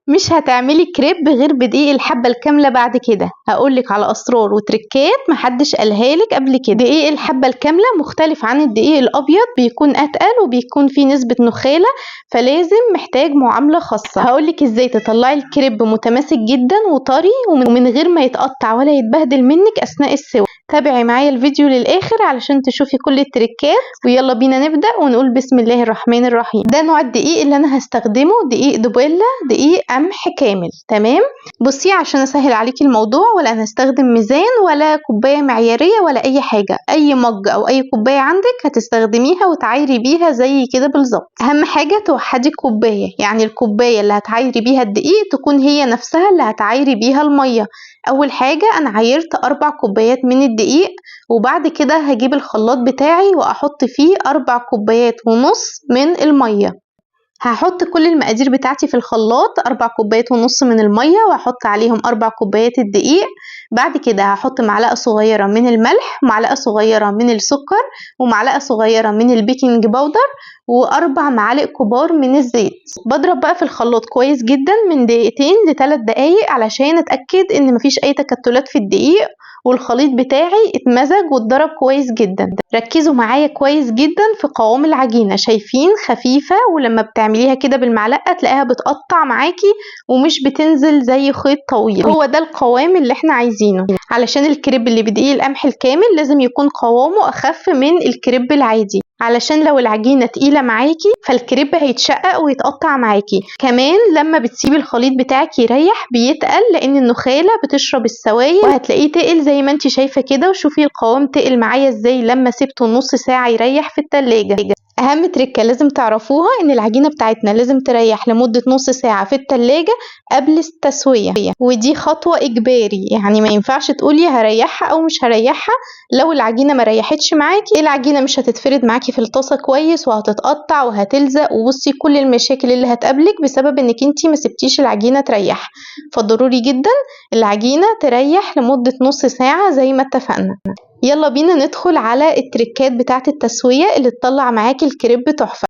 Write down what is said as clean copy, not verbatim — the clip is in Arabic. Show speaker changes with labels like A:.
A: مش هتعملي كريب غير بدقيق الحبة الكاملة. بعد كده هقولك على اسرار وتركات محدش قالهالك قبل كده. دقيق الحبة الكاملة مختلف عن الدقيق الابيض، بيكون اتقل وبيكون فيه نسبة نخالة، فلازم محتاج معاملة خاصة. هقولك ازاي تطلعي الكريب متماسك جدا وطري ومن غير ما يتقطع ولا يتبهدل منك اثناء السوا. تابعي معايا الفيديو للاخر علشان تشوفي كل التركات. ويلا بينا نبدأ ونقول بسم الله الرحمن الرحيم. ده نوع الدقيق اللي انا هستخدمه، دقيق دوبيلا، دقيق قمح كامل. تمام. بصي عشان اسهل عليكي الموضوع، ولا هنستخدم ميزان ولا كوبايه معياريه ولا اي حاجه، اي مج او اي كوبايه عندك هتستخدميها وتعايري بيها زي كده بالظبط. اهم حاجه توحدي الكوبايه، يعني الكوبايه اللي هتعايري بيها الدقيق تكون هي نفسها اللي هتعايري بيها الميه. اول حاجه انا عايرت 4 كوبايات من الدقيق، وبعد كده هجيب الخلاط بتاعي واحط فيه 4 كوبايات ونص من الميه. هحط كل المقادير بتاعتي في الخلاط، 4 كوبايات ونص من المية، وهحط عليهم 4 كوبايات الدقيق. بعد كده هحط معلقة صغيرة من الملح، ومعلقة صغيرة من السكر، ومعلقة صغيرة من البيكنج باودر، و4 معالق كبار من الزيت. بضرب بقى في الخلاط كويس جدا من دقيقتين ل3 دقايق علشان اتأكد ان مفيش اي تكتلات في الدقيق والخليط بتاعي اتمزج واتضرب كويس جدا. ركزوا معايا كويس جدا في قوام العجينة، شايفين خفيفة، ولما بتعمليها كده بالمعلقة تلاقيها بتقطع معاكي ومش بتنزل زي خيط طويل. هو ده القوام اللي احنا عايزينه علشان الكريب اللي بدقيق القمح الكامل لازم يكون قوامه اخف من الكريب العادي، علشان لو العجينة تقيلة معاكي فالكريب هيتشقق ويتقطع معاكي. كمان لما بتسيبي الخليط بتاعك يريح بيتقل، لان النخالة بتشرب السوائل وهتلاقيه تقل زي ما انت شايفة كده. وشوفي القوام تقل معايا ازاي لما سيبته نص ساعة يريح في التلاجة. اهم تركة لازم تعرفوها ان العجينة بتاعتنا لازم تريح لمدة نص ساعة في التلاجة قبل التسوية، ودي خطوة اجباري، يعني ما ينفعش تقولي هريحها او مش هريحها. لو العجينة ما ريحتش معاكي العجينة مش هتتفرد معاكي في الطاسة كويس وهتتقطع وهتلزق، وبصي كل المشاكل اللي هتقابلك بسبب انك انتي ما سبتيش العجينة تريح. فضروري جدا العجينة تريح لمدة نص ساعة زي ما اتفقنا. يلا بينا ندخل على التركات بتاعت التسوية اللي تطلع معاكي الكريب تحفة.